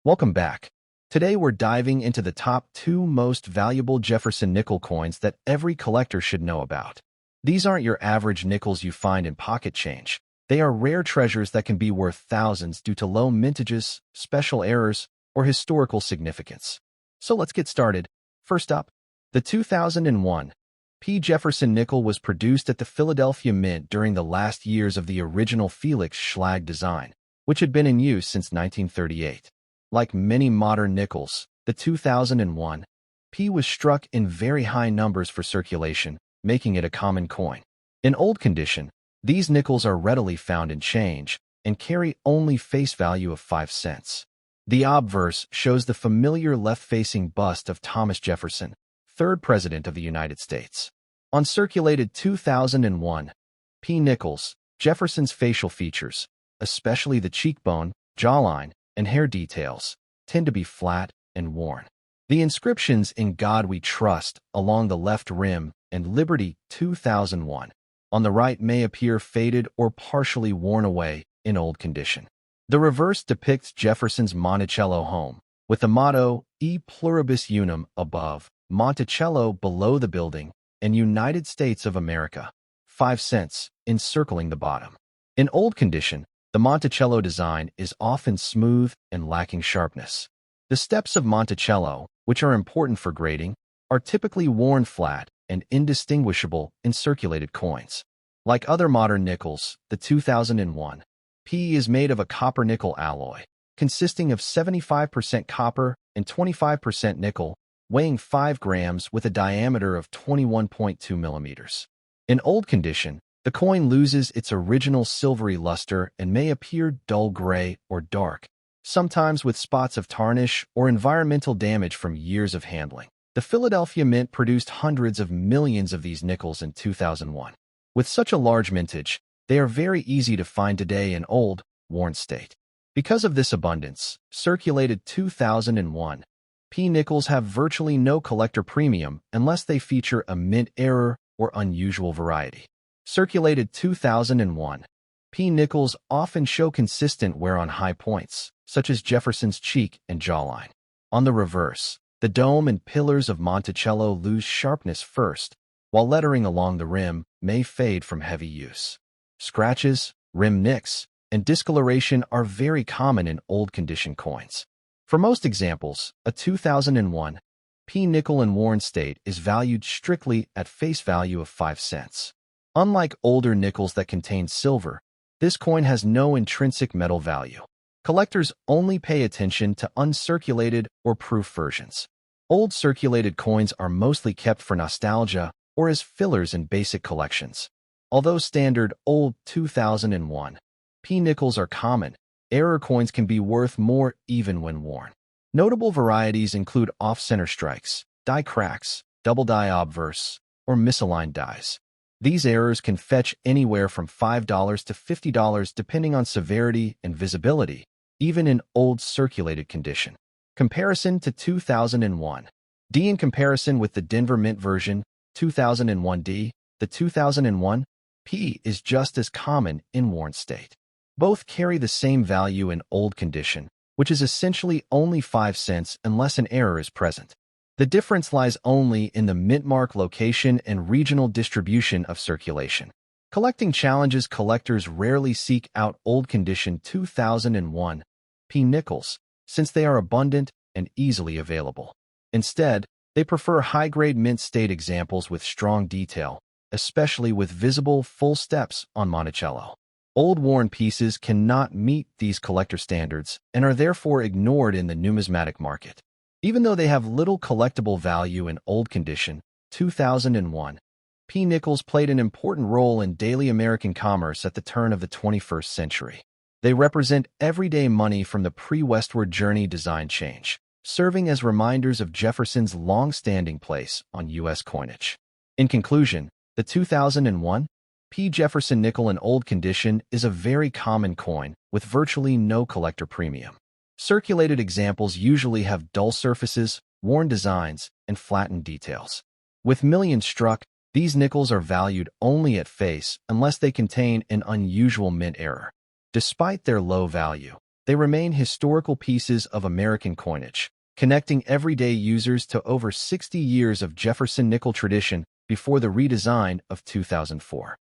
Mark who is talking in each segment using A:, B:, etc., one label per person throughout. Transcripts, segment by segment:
A: Welcome back. Today we're diving into the top 2 most valuable Jefferson nickel coins that every collector should know about. These aren't your average nickels you find in pocket change. They are rare treasures that can be worth thousands due to low mintages, special errors, or historical significance. So let's get started. First up, the 2001 P. Jefferson nickel was produced at the Philadelphia Mint during the last years of the original Felix Schlag design, which had been in use since 1938. Like many modern nickels, the 2001 P was struck in very high numbers for circulation, making it a common coin. In old condition, these nickels are readily found in change and carry only face value of 5 cents. The obverse shows the familiar left-facing bust of Thomas Jefferson, third President of the United States. On circulated 2001 P nickels, Jefferson's facial features, especially the cheekbone, jawline, and hair details, tend to be flat and worn. The inscriptions "In God We Trust" along the left rim and "Liberty 2001" on the right may appear faded or partially worn away in old condition. The reverse depicts Jefferson's Monticello home, with the motto "E Pluribus Unum" above, Monticello below the building, and United States of America, 5 cents, encircling the bottom. In old condition, the Monticello design is often smooth and lacking sharpness. The steps of Monticello, which are important for grading, are typically worn flat and indistinguishable in circulated coins. Like other modern nickels, the 2001 P is made of a copper-nickel alloy, consisting of 75% copper and 25% nickel, weighing 5 grams with a diameter of 21.2 millimeters. In old condition, the coin loses its original silvery luster and may appear dull gray or dark, sometimes with spots of tarnish or environmental damage from years of handling. The Philadelphia Mint produced hundreds of millions of these nickels in 2001. With such a large mintage, they are very easy to find today in old, worn state. Because of this abundance, circulated 2001 P nickels have virtually no collector premium unless they feature a mint error or unusual variety. Circulated 2001 P nickels often show consistent wear on high points, such as Jefferson's cheek and jawline. On the reverse, the dome and pillars of Monticello lose sharpness first, while lettering along the rim may fade from heavy use. Scratches, rim nicks, and discoloration are very common in old condition coins. For most examples, a 2001 P nickel in worn state is valued strictly at face value of 5 cents. Unlike older nickels that contain silver, this coin has no intrinsic metal value. Collectors only pay attention to uncirculated or proof versions. Old circulated coins are mostly kept for nostalgia or as fillers in basic collections. Although standard old 2001 P nickels are common, error coins can be worth more even when worn. Notable varieties include off-center strikes, die cracks, double die obverse, or misaligned dies. These errors can fetch anywhere from $5 to $50 depending on severity and visibility, even in old circulated condition. Comparison to 2001 D. In comparison with the Denver Mint version, 2001 D, the 2001 P is just as common in worn state. Both carry the same value in old condition, which is essentially only 5 cents unless an error is present. The difference lies only in the mint mark location and regional distribution of circulation. Collecting challenges collectors rarely seek out old condition 2001 P nickels, since they are abundant and easily available. Instead, they prefer high-grade mint state examples with strong detail, especially with visible full steps on Monticello. Old worn pieces cannot meet these collector standards and are therefore ignored in the numismatic market. Even though they have little collectible value in old condition, 2001 P nickels played an important role in daily American commerce at the turn of the 21st century. They represent everyday money from the pre-westward journey design change, serving as reminders of Jefferson's long-standing place on U.S. coinage. In conclusion, the 2001 P. Jefferson nickel in old condition is a very common coin with virtually no collector premium. Circulated examples usually have dull surfaces, worn designs, and flattened details. With millions struck, these nickels are valued only at face unless they contain an unusual mint error. Despite their low value, they remain historical pieces of American coinage, connecting everyday users to over 60 years of Jefferson nickel tradition before the redesign of 2004.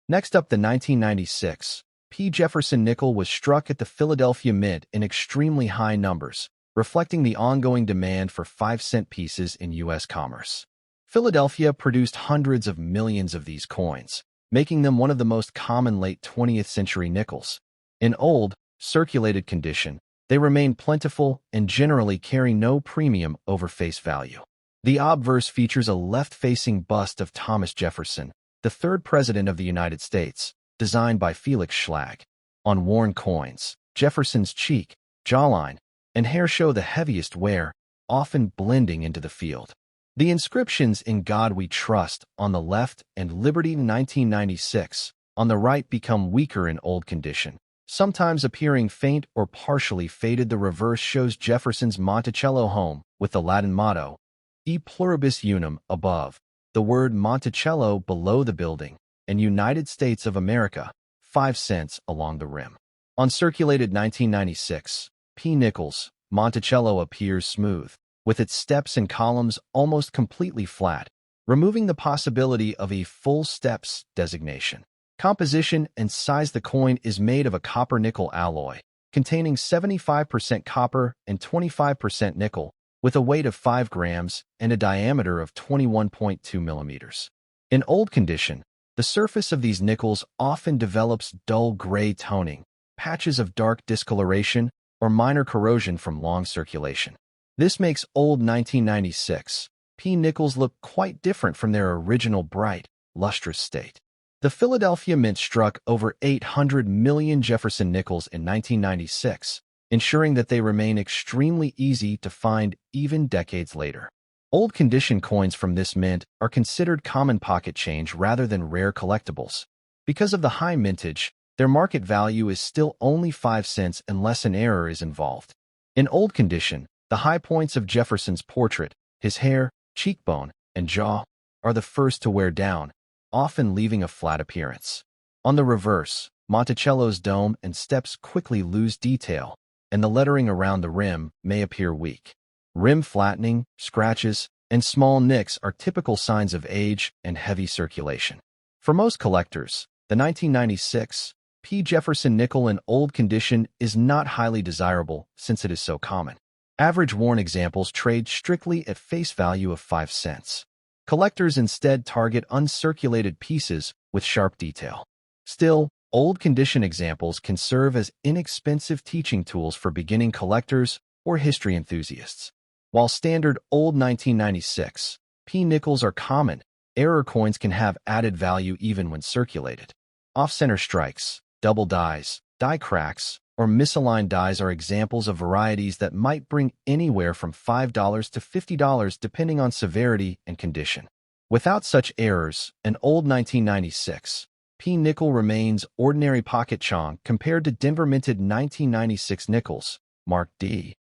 A: Next up, the 1996 P. Jefferson nickel was struck at the Philadelphia Mint in extremely high numbers, reflecting the ongoing demand for 5-cent pieces in U.S. commerce. Philadelphia produced hundreds of millions of these coins, making them one of the most common late 20th century nickels. In old, circulated condition, they remain plentiful and generally carry no premium over face value. The obverse features a left-facing bust of Thomas Jefferson, the third president of the United States, designed by Felix Schlag. On worn coins, Jefferson's cheek, jawline, and hair show the heaviest wear, often blending into the field. The inscriptions "In God We Trust" on the left and "Liberty 1996" on the right become weaker in old condition, sometimes appearing faint or partially faded. The reverse shows Jefferson's Monticello home with the Latin motto, E Pluribus Unum, above, the word Monticello below the building, and United States of America, 5 cents along the rim. On circulated 1996 P. nickels, Monticello appears smooth, with its steps and columns almost completely flat, removing the possibility of a full steps designation. Composition and size: the coin is made of a copper-nickel alloy, containing 75% copper and 25% nickel, with a weight of 5 grams and a diameter of 21.2 millimeters. In old condition, the surface of these nickels often develops dull gray toning, patches of dark discoloration, or minor corrosion from long circulation. This makes old 1996 P. nickels look quite different from their original bright, lustrous state. The Philadelphia Mint struck over 800 million Jefferson nickels in 1996, ensuring that they remain extremely easy to find even decades later. Old condition coins from this mint are considered common pocket change rather than rare collectibles. Because of the high mintage, their market value is still only 5 cents unless an error is involved. In old condition, the high points of Jefferson's portrait, his hair, cheekbone, and jaw, are the first to wear down, often leaving a flat appearance. On the reverse, Monticello's dome and steps quickly lose detail, and the lettering around the rim may appear weak. Rim flattening, scratches, and small nicks are typical signs of age and heavy circulation. For most collectors, the 1996 P. Jefferson nickel in old condition is not highly desirable since it is so common. Average worn examples trade strictly at face value of 5 cents. Collectors instead target uncirculated pieces with sharp detail. Still, old condition examples can serve as inexpensive teaching tools for beginning collectors or history enthusiasts. While standard old 1996 P. nickels are common, error coins can have added value even when circulated. Off-center strikes, double dies, die cracks, or misaligned dies are examples of varieties that might bring anywhere from $5 to $50 depending on severity and condition. Without such errors, an old 1996 P. nickel remains ordinary pocket chong compared to Denver minted 1996 nickels, marked D.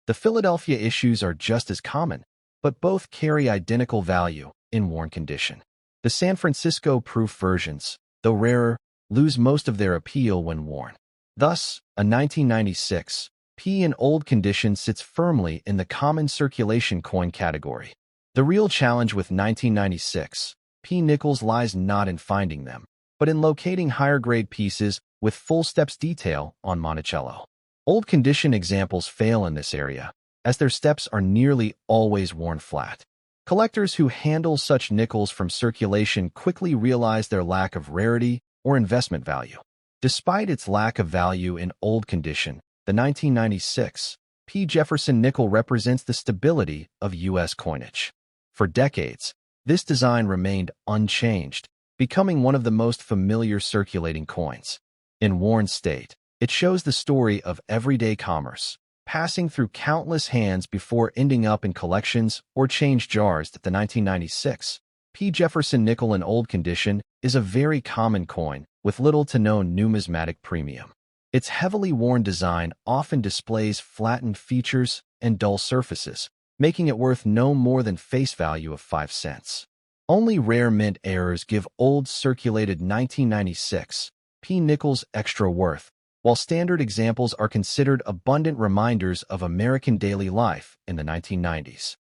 A: The Philadelphia issues are just as common, but both carry identical value in worn condition. The San Francisco proof versions, though rarer, lose most of their appeal when worn. Thus, a 1996 P in old condition sits firmly in the common circulation coin category. The real challenge with 1996 P nickels lies not in finding them, but in locating higher-grade pieces with full steps detail on Monticello. Old condition examples fail in this area, as their steps are nearly always worn flat. Collectors who handle such nickels from circulation quickly realize their lack of rarity or investment value. Despite its lack of value in old condition, the 1996 P. Jefferson nickel represents the stability of U.S. coinage. For decades, this design remained unchanged, becoming one of the most familiar circulating coins. In worn state, it shows the story of everyday commerce, passing through countless hands before ending up in collections or change jars. That the 1996 P. Jefferson nickel in old condition is a very common coin with little to no numismatic premium. Its heavily worn design often displays flattened features and dull surfaces, making it worth no more than face value of 5 cents. Only rare mint errors give old circulated 1996 P. nickels extra worth, while standard examples are considered abundant reminders of American daily life in the 1990s.